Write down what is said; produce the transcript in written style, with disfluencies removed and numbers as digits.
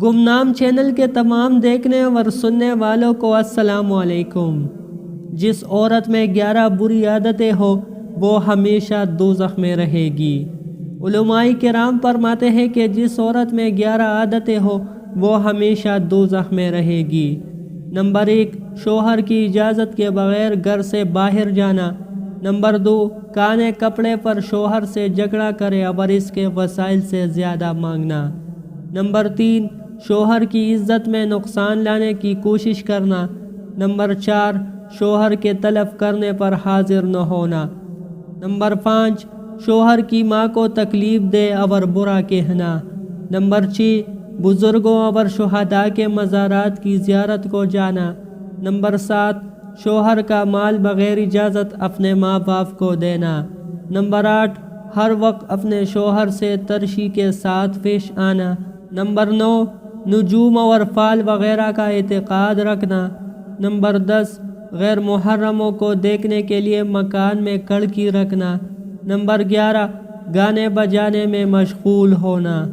گمنام چینل کے تمام دیکھنے اور سننے والوں کو السلام علیکم۔ جس عورت میں 11 بری عادتیں ہو وہ ہمیشہ دوزخ میں رہے گی۔ علماء کرام فرماتے ہیں کہ جس عورت میں 11 عادتیں ہو وہ ہمیشہ دوزخ میں رہے گی۔ نمبر 1، شوہر کی اجازت کے بغیر گھر سے باہر جانا۔ نمبر 2، کانے کپڑے پر شوہر سے جھگڑا کرے اور اس کے وسائل سے زیادہ مانگنا۔ نمبر 3، شوہر کی عزت میں نقصان لانے کی کوشش کرنا۔ نمبر 4، شوہر کے طلب کرنے پر حاضر نہ ہونا۔ نمبر 5، شوہر کی ماں کو تکلیف دے اور برا کہنا۔ نمبر 6، بزرگوں اور شہداء کے مزارات کی زیارت کو جانا۔ نمبر 7، شوہر کا مال بغیر اجازت اپنے ماں باپ کو دینا۔ نمبر 8، ہر وقت اپنے شوہر سے ترشی کے ساتھ پیش آنا۔ نمبر 9، نجوم اور فال وغیرہ کا اعتقاد رکھنا۔ نمبر 10، غیر محرموں کو دیکھنے کے لیے مکان میں کھڑکی رکھنا۔ نمبر 11، گانے بجانے میں مشغول ہونا۔